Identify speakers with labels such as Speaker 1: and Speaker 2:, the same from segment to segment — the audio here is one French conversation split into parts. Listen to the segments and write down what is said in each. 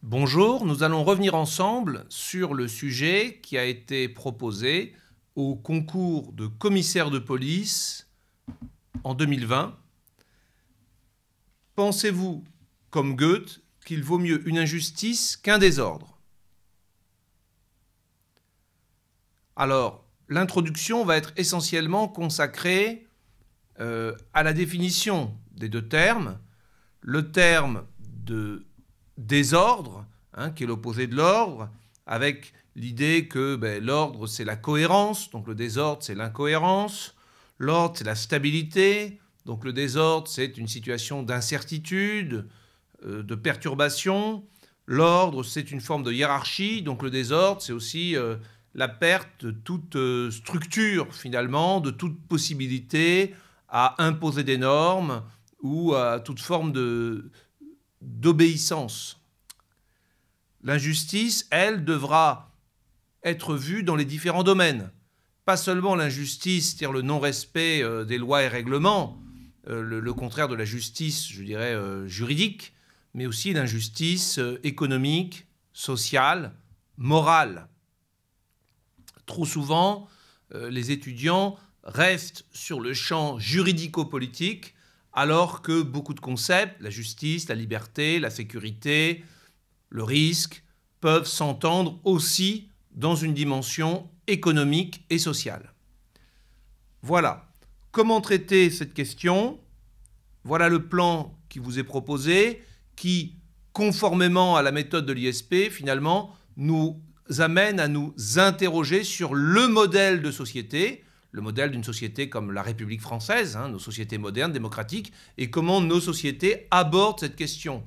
Speaker 1: Bonjour, nous allons revenir ensemble sur le sujet qui a été proposé au concours de commissaire de police en 2020. Pensez-vous, comme Goethe, qu'il vaut mieux une injustice qu'un désordre? Alors, l'introduction va être essentiellement consacrée à la définition des deux termes. Le terme de désordre, qui est l'opposé de l'ordre, avec l'idée que l'ordre c'est la cohérence, donc le désordre c'est l'incohérence, l'ordre c'est la stabilité, donc le désordre c'est une situation d'incertitude, de perturbation, l'ordre c'est une forme de hiérarchie, donc le désordre c'est aussi la perte de toute structure finalement, de toute possibilité à imposer des normes ou à toute forme d'obéissance. L'injustice, elle, devra être vue dans les différents domaines. Pas seulement l'injustice, c'est-à-dire le non-respect des lois et règlements, le contraire de la justice, je dirais, juridique, mais aussi l'injustice économique, sociale, morale. Trop souvent, les étudiants restent sur le champ juridico-politique, alors que beaucoup de concepts, la justice, la liberté, la sécurité, le risque, peuvent s'entendre aussi dans une dimension économique et sociale. Voilà. Comment traiter cette question? Voilà le plan qui vous est proposé, qui, conformément à la méthode de l'ISP, finalement, nous amène à nous interroger sur le modèle de société, le modèle d'une société comme la République française, nos sociétés modernes, démocratiques, et comment nos sociétés abordent cette question.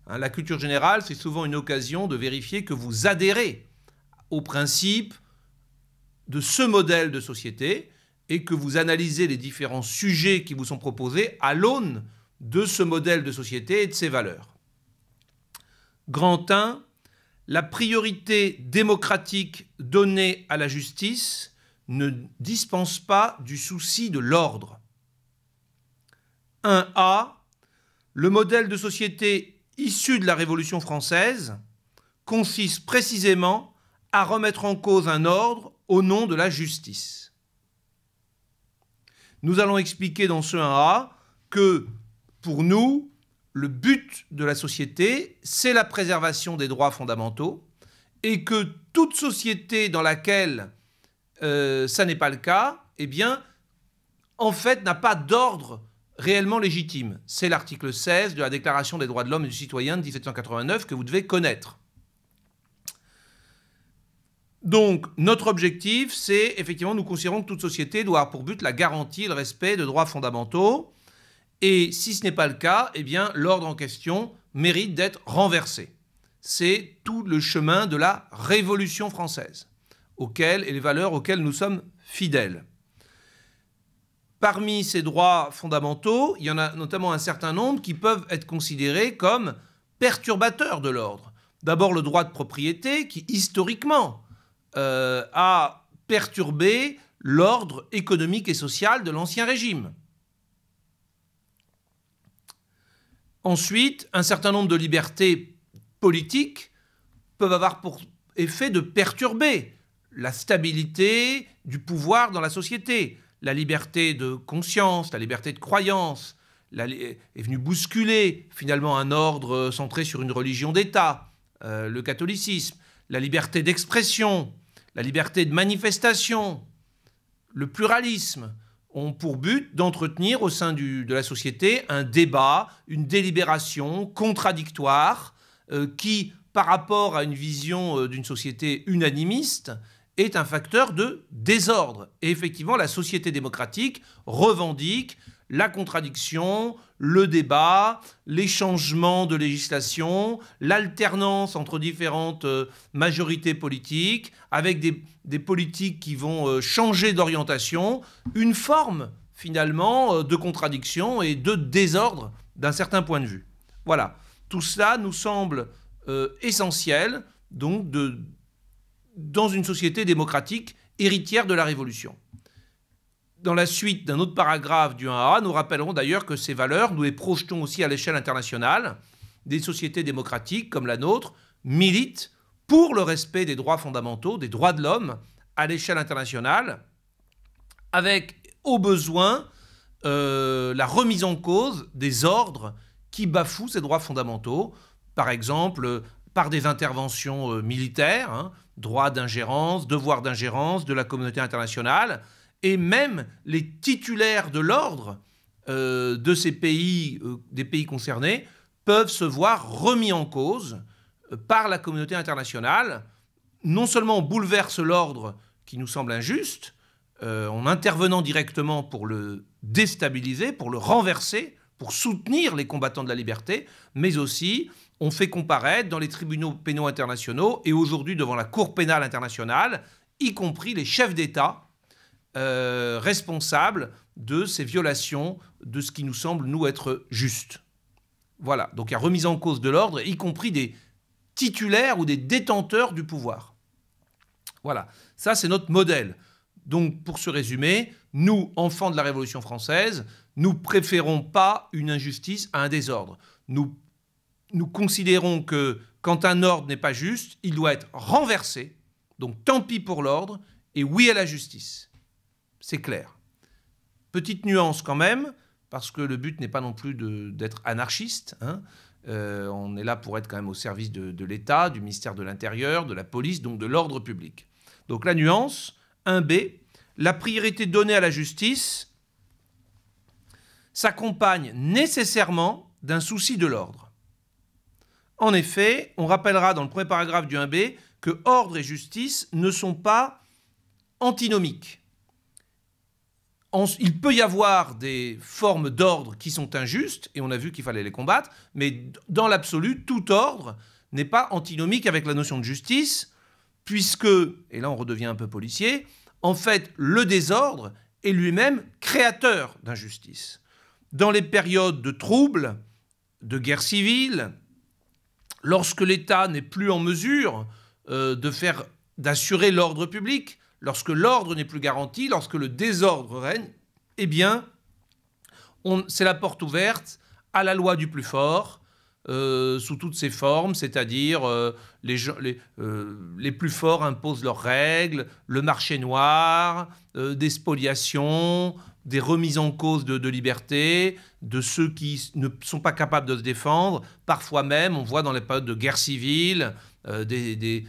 Speaker 1: La culture générale, c'est souvent une occasion de vérifier que vous adhérez au principe de ce modèle de société et que vous analysez les différents sujets qui vous sont proposés à l'aune de ce modèle de société et de ses valeurs. Grand 1, la priorité démocratique donnée à la justice ne dispense pas du souci de l'ordre. 1A, le modèle de société issu de la Révolution française consiste précisément à remettre en cause un ordre au nom de la justice. Nous allons expliquer dans ce 1A que, pour nous, le but de la société, c'est la préservation des droits fondamentaux et que toute société dans laquelle ça n'est pas le cas, eh bien, en fait, n'a pas d'ordre réellement légitime. C'est l'article 16 de la Déclaration des droits de l'homme et du citoyen de 1789 que vous devez connaître. Donc, notre objectif, c'est, effectivement, nous considérons que toute société doit avoir pour but la garantie et le respect de droits fondamentaux. Et si ce n'est pas le cas, eh bien, l'ordre en question mérite d'être renversé. C'est tout le chemin de la Révolution française, et les valeurs auxquelles nous sommes fidèles. Parmi ces droits fondamentaux, il y en a notamment un certain nombre qui peuvent être considérés comme perturbateurs de l'ordre. D'abord, le droit de propriété qui, historiquement, a perturbé l'ordre économique et social de l'Ancien Régime. Ensuite, un certain nombre de libertés politiques peuvent avoir pour effet de perturber la stabilité du pouvoir dans la société. La liberté de conscience, la liberté de croyance est venue bousculer finalement un ordre centré sur une religion d'État, le catholicisme. La liberté d'expression, la liberté de manifestation, le pluralisme ont pour but d'entretenir au sein de la société un débat, une délibération contradictoire qui, par rapport à une vision d'une société unanimiste, est un facteur de désordre. Et effectivement, la société démocratique revendique la contradiction, le débat, les changements de législation, l'alternance entre différentes majorités politiques, avec des politiques qui vont changer d'orientation, une forme finalement de contradiction et de désordre d'un certain point de vue. Voilà, tout cela nous semble essentiel donc dans une société démocratique héritière de la Révolution. Dans la suite d'un autre paragraphe du 1A, nous rappellerons d'ailleurs que ces valeurs, nous les projetons aussi à l'échelle internationale. Des sociétés démocratiques comme la nôtre milite pour le respect des droits fondamentaux, des droits de l'homme à l'échelle internationale, avec au besoin la remise en cause des ordres qui bafouent ces droits fondamentaux, par exemple par des interventions militaires, hein, droit d'ingérence, devoir d'ingérence de la communauté internationale, et même les titulaires de l'ordre de ces pays, des pays concernés, peuvent se voir remis en cause par la communauté internationale. Non seulement on bouleverse l'ordre qui nous semble injuste, en intervenant directement pour le déstabiliser, pour le renverser, pour soutenir les combattants de la liberté, mais aussi on fait comparaître dans les tribunaux pénaux internationaux et aujourd'hui devant la Cour pénale internationale, y compris les chefs d'État responsables de ces violations de ce qui nous semble, nous, être juste. Voilà, donc il y a remise en cause de l'ordre, y compris des titulaires ou des détenteurs du pouvoir. Voilà, ça c'est notre modèle. Donc pour se résumer, nous, enfants de la Révolution française, nous préférons pas une injustice à un désordre. Nous considérons que quand un ordre n'est pas juste, il doit être renversé, donc tant pis pour l'ordre, et oui à la justice. C'est clair. Petite nuance quand même, parce que le but n'est pas non plus d'être anarchiste, hein. On est là pour être quand même au service de l'État, du ministère de l'Intérieur, de la police, donc de l'ordre public. Donc la nuance, 1B, la priorité donnée à la justice s'accompagne nécessairement d'un souci de l'ordre. En effet, on rappellera dans le premier paragraphe du 1B que ordre et justice ne sont pas antinomiques. Il peut y avoir des formes d'ordre qui sont injustes, et on a vu qu'il fallait les combattre, mais dans l'absolu, tout ordre n'est pas antinomique avec la notion de justice, puisque, et là on redevient un peu policier, en fait, le désordre est lui-même créateur d'injustice. Dans les périodes de troubles, de guerre civile, lorsque l'État n'est plus en mesure d'assurer l'ordre public, lorsque l'ordre n'est plus garanti, lorsque le désordre règne, eh bien, c'est la porte ouverte à la loi du plus fort, sous toutes ses formes, c'est-à-dire les plus forts imposent leurs règles, le marché noir, des spoliations, des remises en cause de liberté, de ceux qui ne sont pas capables de se défendre. Parfois même, on voit dans les périodes de guerre civile des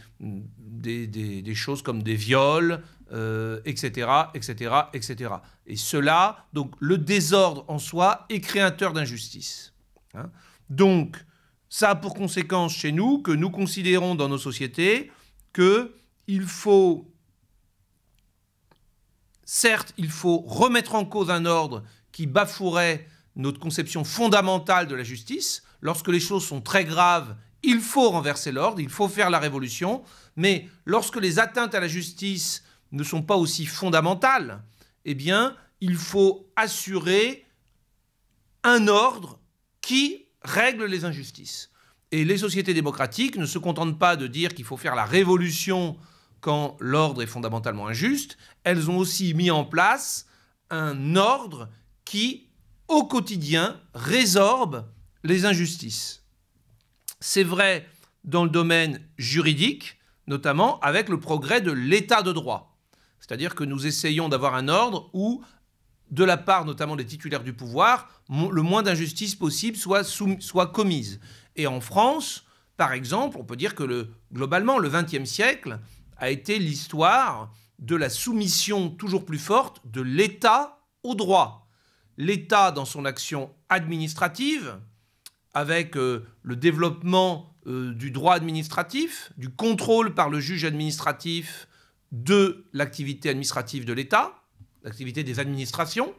Speaker 1: choses comme des viols, etc., etc., etc. Et cela, donc le désordre en soi est créateur d'injustice. Hein. Donc, ça a pour conséquence chez nous que nous considérons dans nos sociétés qu'il faut, certes, il faut remettre en cause un ordre qui bafouerait notre conception fondamentale de la justice. Lorsque les choses sont très graves, il faut renverser l'ordre, il faut faire la révolution, mais lorsque les atteintes à la justice ne sont pas aussi fondamentales, eh bien, il faut assurer un ordre qui règle les injustices. Et les sociétés démocratiques ne se contentent pas de dire qu'il faut faire la révolution quand l'ordre est fondamentalement injuste, elles ont aussi mis en place un ordre qui, au quotidien, résorbe les injustices. C'est vrai dans le domaine juridique, notamment avec le progrès de l'état de droit. C'est-à-dire que nous essayons d'avoir un ordre où, de la part notamment des titulaires du pouvoir, le moins d'injustice possible soit commise. Et en France, par exemple, on peut dire que globalement, le XXe siècle a été l'histoire de la soumission toujours plus forte de l'État au droit. L'État dans son action administrative, avec le développement du droit administratif, du contrôle par le juge administratif de l'activité administrative de l'État, l'activité des administrations,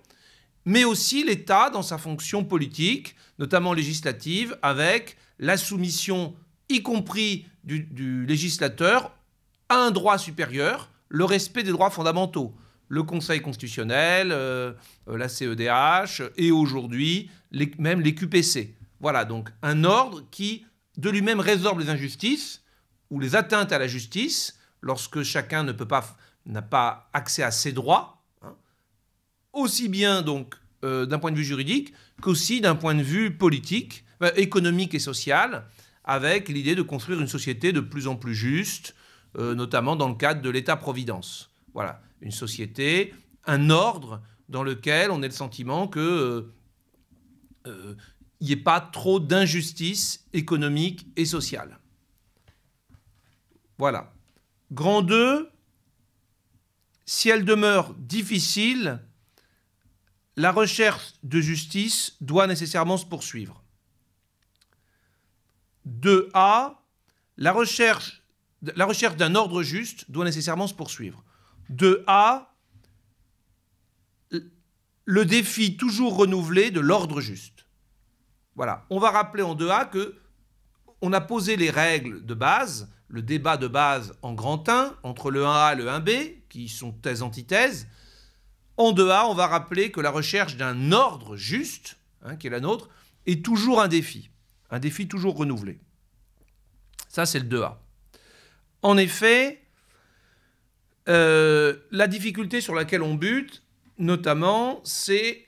Speaker 1: mais aussi l'État dans sa fonction politique, notamment législative, avec la soumission, y compris du législateur, à un droit supérieur, le respect des droits fondamentaux. Le Conseil constitutionnel, la CEDH et aujourd'hui même les QPC. Voilà, donc un ordre qui de lui-même résorbe les injustices ou les atteintes à la justice lorsque chacun n'a pas accès à ses droits, hein, aussi bien donc d'un point de vue juridique qu'aussi d'un point de vue politique, économique et social, avec l'idée de construire une société de plus en plus juste, notamment dans le cadre de l'État-providence. Voilà, une société, un ordre dans lequel on ait le sentiment qu'il n'y ait pas trop d'injustice économique et sociale. Voilà. Grand 2, si elle demeure difficile, la recherche de justice doit nécessairement se poursuivre. 2A, la recherche d'un ordre juste doit nécessairement se poursuivre. 2A, le défi toujours renouvelé de l'ordre juste. Voilà. On va rappeler en 2A qu'on a posé les règles de base, le débat de base en grand 1, entre le 1A et le 1B, qui sont thèse-antithèse. En 2A, on va rappeler que la recherche d'un ordre juste, qui est la nôtre, est toujours un défi toujours renouvelé. Ça, c'est le 2A. En effet, la difficulté sur laquelle on bute, notamment, c'est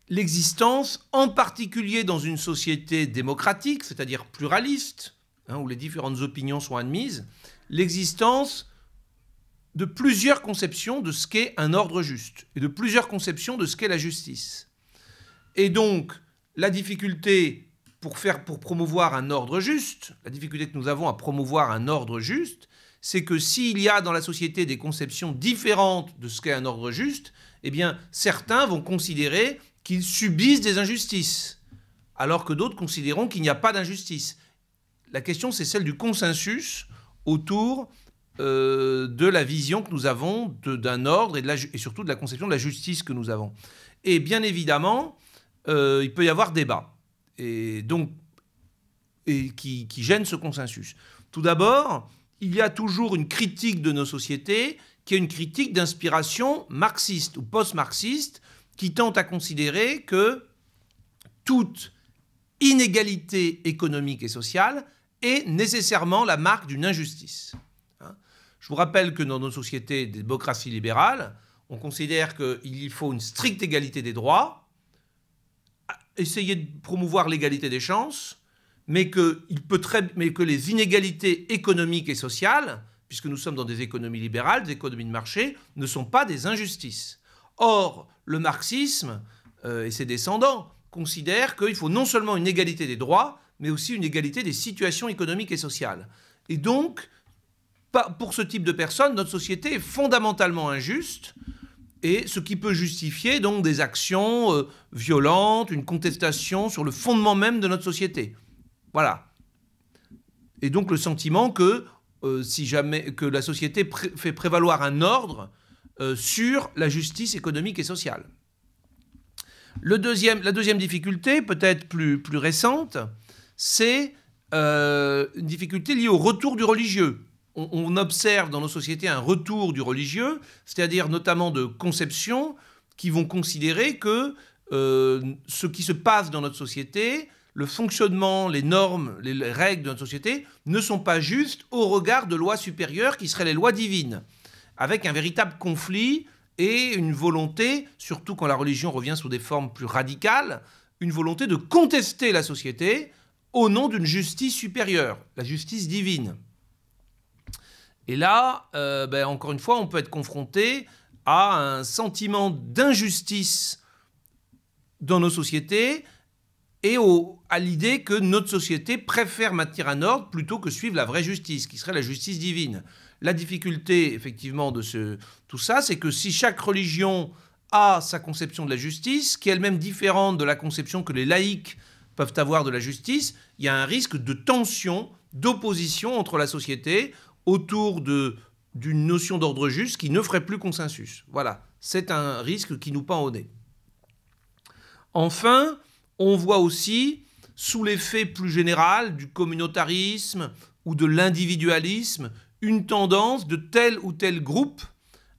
Speaker 1: l'existence, en particulier dans une société démocratique, c'est-à-dire pluraliste, où les différentes opinions sont admises, l'existence de plusieurs conceptions de ce qu'est un ordre juste, et de plusieurs conceptions de ce qu'est la justice. Et donc, la difficulté pour promouvoir un ordre juste, la difficulté que nous avons à promouvoir un ordre juste, c'est que s'il y a dans la société des conceptions différentes de ce qu'est un ordre juste, eh bien, certains vont considérer qu'ils subissent des injustices, alors que d'autres considéreront qu'il n'y a pas d'injustice. La question, c'est celle du consensus autour de la vision que nous avons d'un ordre et surtout de la conception de la justice que nous avons. Et bien évidemment, il peut y avoir débat, et qui gêne ce consensus. Tout d'abord, il y a toujours une critique de nos sociétés qui est une critique d'inspiration marxiste ou post-marxiste qui tente à considérer que toute inégalité économique et sociale est nécessairement la marque d'une injustice. Je vous rappelle que dans nos sociétés de démocratie libérale, on considère qu'il faut une stricte égalité des droits, essayer de promouvoir l'égalité des chances, mais que les inégalités économiques et sociales, puisque nous sommes dans des économies libérales, des économies de marché, ne sont pas des injustices. Or, le marxisme et ses descendants considèrent qu'il faut non seulement une égalité des droits, mais aussi une égalité des situations économiques et sociales. Et donc, pour ce type de personnes, notre société est fondamentalement injuste, et ce qui peut justifier donc des actions violentes, une contestation sur le fondement même de notre société. Voilà. Et donc le sentiment que la société fait prévaloir un ordre sur la justice économique et sociale. La deuxième difficulté, peut-être plus récente, c'est une difficulté liée au retour du religieux. On observe dans nos sociétés un retour du religieux, c'est-à-dire notamment de conceptions qui vont considérer que ce qui se passe dans notre société, le fonctionnement, les normes, les règles de notre société ne sont pas justes au regard de lois supérieures qui seraient les lois divines, avec un véritable conflit et une volonté, surtout quand la religion revient sous des formes plus radicales, une volonté de contester la société au nom d'une justice supérieure, la justice divine. Et là, encore une fois, on peut être confronté à un sentiment d'injustice dans nos sociétés et à l'idée que notre société préfère maintenir un ordre plutôt que suivre la vraie justice, qui serait la justice divine. La difficulté, effectivement, de tout ça, c'est que si chaque religion a sa conception de la justice, qui est elle-même différente de la conception que les laïcs peuvent avoir de la justice, il y a un risque de tension, d'opposition entre la société autour d'une notion d'ordre juste qui ne ferait plus consensus. Voilà, c'est un risque qui nous pend au nez. Enfin, on voit aussi, sous l'effet plus général du communautarisme ou de l'individualisme, une tendance de tel ou tel groupe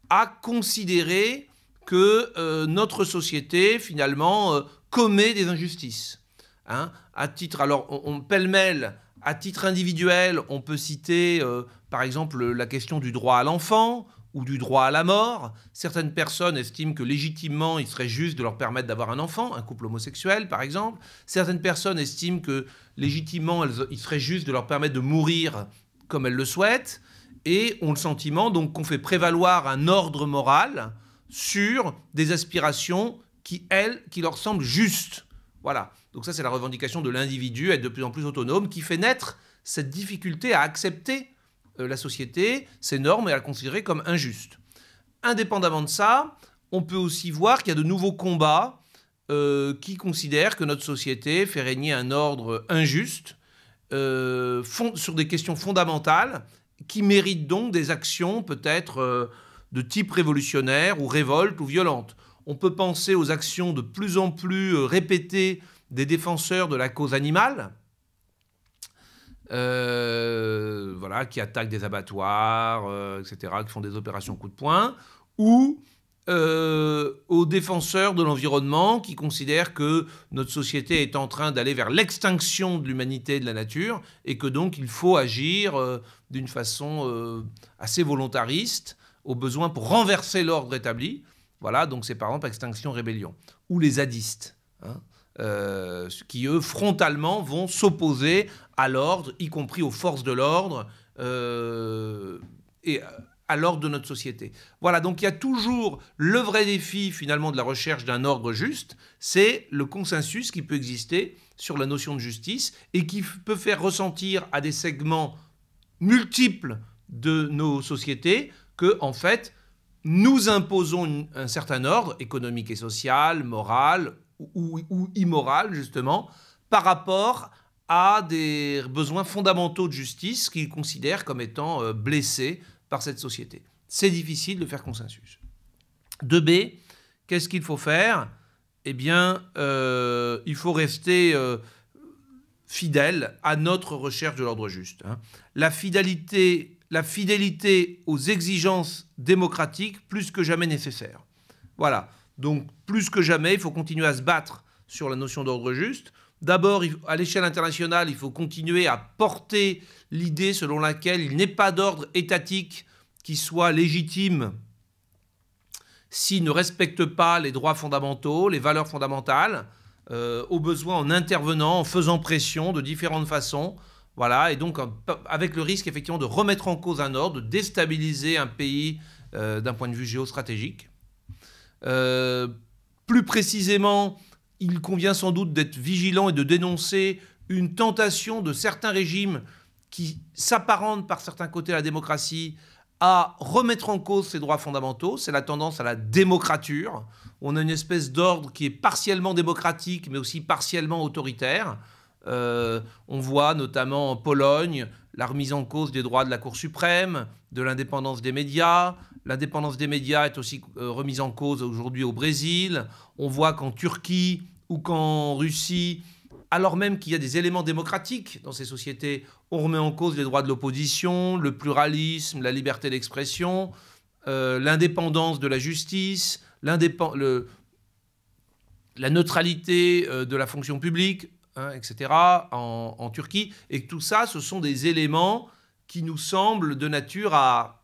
Speaker 1: à considérer que notre société, finalement, commet des injustices. À titre, alors, on pêle-mêle, à titre individuel, on peut citer, par exemple, la question du droit à l'enfant ou du droit à la mort. Certaines personnes estiment que légitimement, il serait juste de leur permettre d'avoir un enfant, un couple homosexuel par exemple. Certaines personnes estiment que légitimement, il serait juste de leur permettre de mourir comme elles le souhaitent, et ont le sentiment donc qu'on fait prévaloir un ordre moral sur des aspirations qui leur semblent justes. Voilà. Donc ça, c'est la revendication de l'individu, être de plus en plus autonome, qui fait naître cette difficulté à accepter la société, ses normes, et à la considérer comme injustes. Indépendamment de ça, on peut aussi voir qu'il y a de nouveaux combats qui considèrent que notre société fait régner un ordre injuste sur des questions fondamentales qui méritent donc des actions peut-être de type révolutionnaire ou révolte ou violente. On peut penser aux actions de plus en plus répétées des défenseurs de la cause animale, voilà, qui attaquent des abattoirs, etc., qui font des opérations coup de poing, ou aux défenseurs de l'environnement qui considèrent que notre société est en train d'aller vers l'extinction de l'humanité et de la nature et que donc il faut agir d'une façon assez volontariste, au besoin pour renverser l'ordre établi. Voilà, donc c'est par exemple Extinction Rébellion. Ou les zadistes, hein, qui eux, frontalement, vont s'opposer à l'ordre, y compris aux forces de l'ordre, et à l'ordre de notre société. Voilà, donc il y a toujours le vrai défi, finalement, de la recherche d'un ordre juste, c'est le consensus qui peut exister sur la notion de justice et qui peut faire ressentir à des segments multiples de nos sociétés que, en fait, nous imposons un certain ordre économique et social, moral ou immoral, justement, par rapport à des besoins fondamentaux de justice qu'ils considèrent comme étant blessés par cette société. C'est difficile de faire consensus. 2B, qu'est-ce qu'il faut faire? Eh bien, il faut rester fidèle à notre recherche de l'ordre juste. Hein. La fidélité aux exigences démocratiques plus que jamais nécessaire. Voilà. Donc, plus que jamais, il faut continuer à se battre sur la notion d'ordre juste. D'abord, à l'échelle internationale, il faut continuer à porter l'idée selon laquelle il n'est pas d'ordre étatique qui soit légitime s'il ne respecte pas les droits fondamentaux, les valeurs fondamentales, au besoin en intervenant, en faisant pression de différentes façons. Voilà, et donc avec le risque effectivement de remettre en cause un ordre, de déstabiliser un pays d'un point de vue géostratégique. Plus précisément, il convient sans doute d'être vigilant et de dénoncer une tentation de certains régimes qui s'apparentent par certains côtés à la démocratie à remettre en cause ces droits fondamentaux. C'est la tendance à la démocrature. On a une espèce d'ordre qui est partiellement démocratique, mais aussi partiellement autoritaire. On voit notamment en Pologne la remise en cause des droits de la Cour suprême, de l'indépendance des médias. L'indépendance des médias est aussi remise en cause aujourd'hui au Brésil. On voit qu'en Turquie ou qu'en Russie, alors même qu'il y a des éléments démocratiques dans ces sociétés, on remet en cause les droits de l'opposition, le pluralisme, la liberté d'expression, l'indépendance de la justice, la neutralité de la fonction publique, hein, etc., en Turquie. Et tout ça, ce sont des éléments qui nous semblent de nature à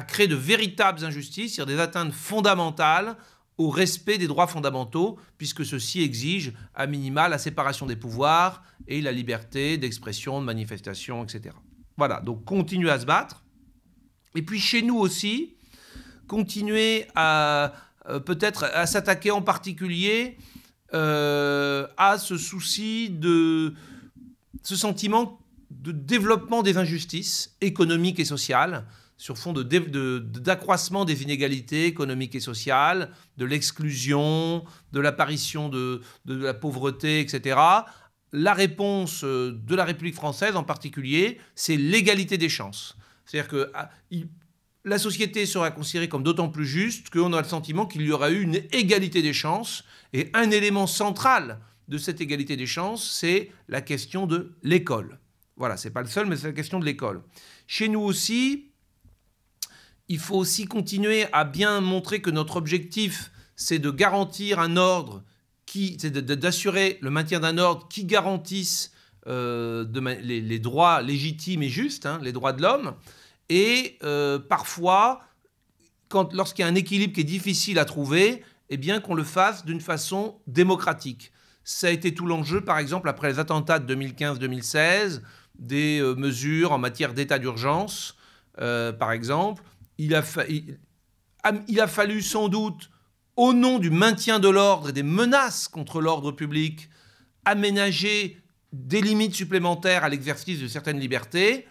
Speaker 1: créer de véritables injustices, c'est-à-dire des atteintes fondamentales au respect des droits fondamentaux, puisque ceci exige, à minima, la séparation des pouvoirs et la liberté d'expression, de manifestation, etc. Voilà, donc continuer à se battre. Et puis chez nous aussi, continuer à peut-être à s'attaquer en particulier à ce souci de ce sentiment de développement des injustices économiques et sociales, sur fond d'accroissement des inégalités économiques et sociales, de l'exclusion, de l'apparition de la pauvreté, etc. La réponse de la République française en particulier, c'est l'égalité des chances. C'est-à-dire que la société sera considérée comme d'autant plus juste qu'on a le sentiment qu'il y aura eu une égalité des chances. Et un élément central de cette égalité des chances, c'est la question de l'école. Voilà, ce n'est pas le seul, mais c'est la question de l'école. Chez nous aussi, il faut aussi continuer à bien montrer que notre objectif, c'est de garantir un ordre, c'est d'assurer le maintien d'un ordre qui garantisse les droits légitimes et justes, hein, les droits de l'homme. Et parfois, lorsqu'il y a un équilibre qui est difficile à trouver, eh bien qu'on le fasse d'une façon démocratique. Ça a été tout l'enjeu, par exemple, après les attentats de 2015-2016, des mesures en matière d'état d'urgence, par exemple. Il a fallu sans doute, au nom du maintien de l'ordre et des menaces contre l'ordre public, aménager des limites supplémentaires à l'exercice de certaines libertés.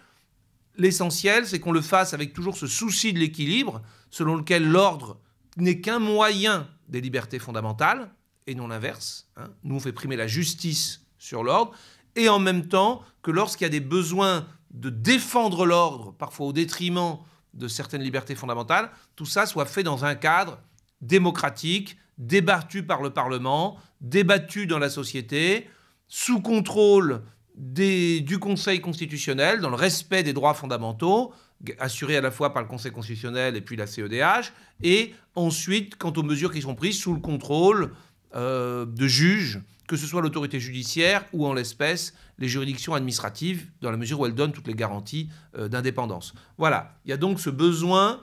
Speaker 1: L'essentiel, c'est qu'on le fasse avec toujours ce souci de l'équilibre, selon lequel l'ordre n'est qu'un moyen des libertés fondamentales, et non l'inverse. Nous, on fait primer la justice sur l'ordre, et en même temps que lorsqu'il y a des besoins de défendre l'ordre, parfois au détriment de certaines libertés fondamentales, tout ça soit fait dans un cadre démocratique, débattu par le Parlement, débattu dans la société, sous contrôle du Conseil constitutionnel, dans le respect des droits fondamentaux, assurés à la fois par le Conseil constitutionnel et puis la CEDH, et ensuite, quant aux mesures qui sont prises, sous le contrôle de juges, que ce soit l'autorité judiciaire ou, en l'espèce, les juridictions administratives, dans la mesure où elles donnent toutes les garanties d'indépendance. Voilà, il y a donc ce besoin,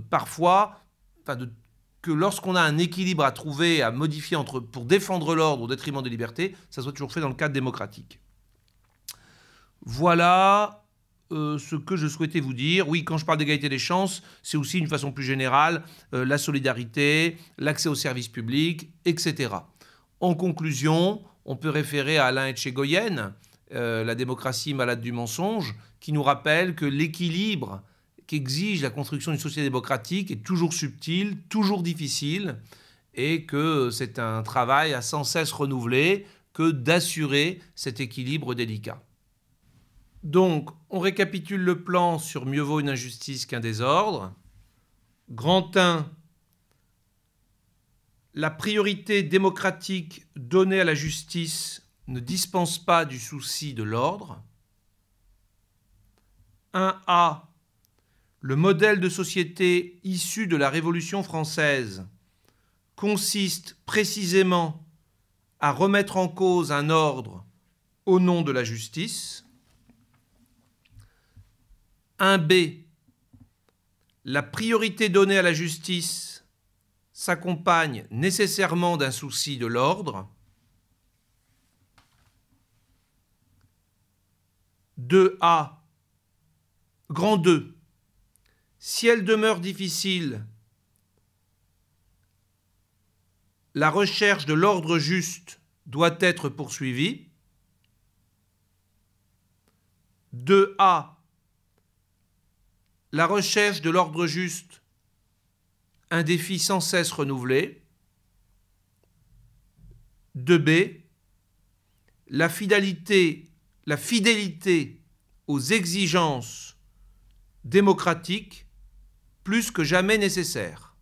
Speaker 1: parfois, que lorsqu'on a un équilibre à trouver, à modifier pour défendre l'ordre au détriment des libertés, ça soit toujours fait dans le cadre démocratique. Voilà ce que je souhaitais vous dire. Oui, quand je parle d'égalité des chances, c'est aussi d'une façon plus générale la solidarité, l'accès aux services publics, etc. En conclusion, on peut référer à Alain Etchegoyen, La démocratie malade du mensonge, qui nous rappelle que l'équilibre qu'exige la construction d'une société démocratique est toujours subtil, toujours difficile, et que c'est un travail à sans cesse renouveler que d'assurer cet équilibre délicat. Donc, on récapitule le plan sur mieux vaut une injustice qu'un désordre. Grand 1, la priorité démocratique donnée à la justice ne dispense pas du souci de l'ordre. 1A, le modèle de société issu de la Révolution française consiste précisément à remettre en cause un ordre au nom de la justice. 1B, la priorité donnée à la justice s'accompagne nécessairement d'un souci de l'ordre. 2A, grand 2, si elle demeure difficile, la recherche de l'ordre juste doit être poursuivie. 2A, la recherche de l'ordre juste, un défi sans cesse renouvelé. 2B, la fidélité aux exigences démocratiques plus que jamais nécessaires.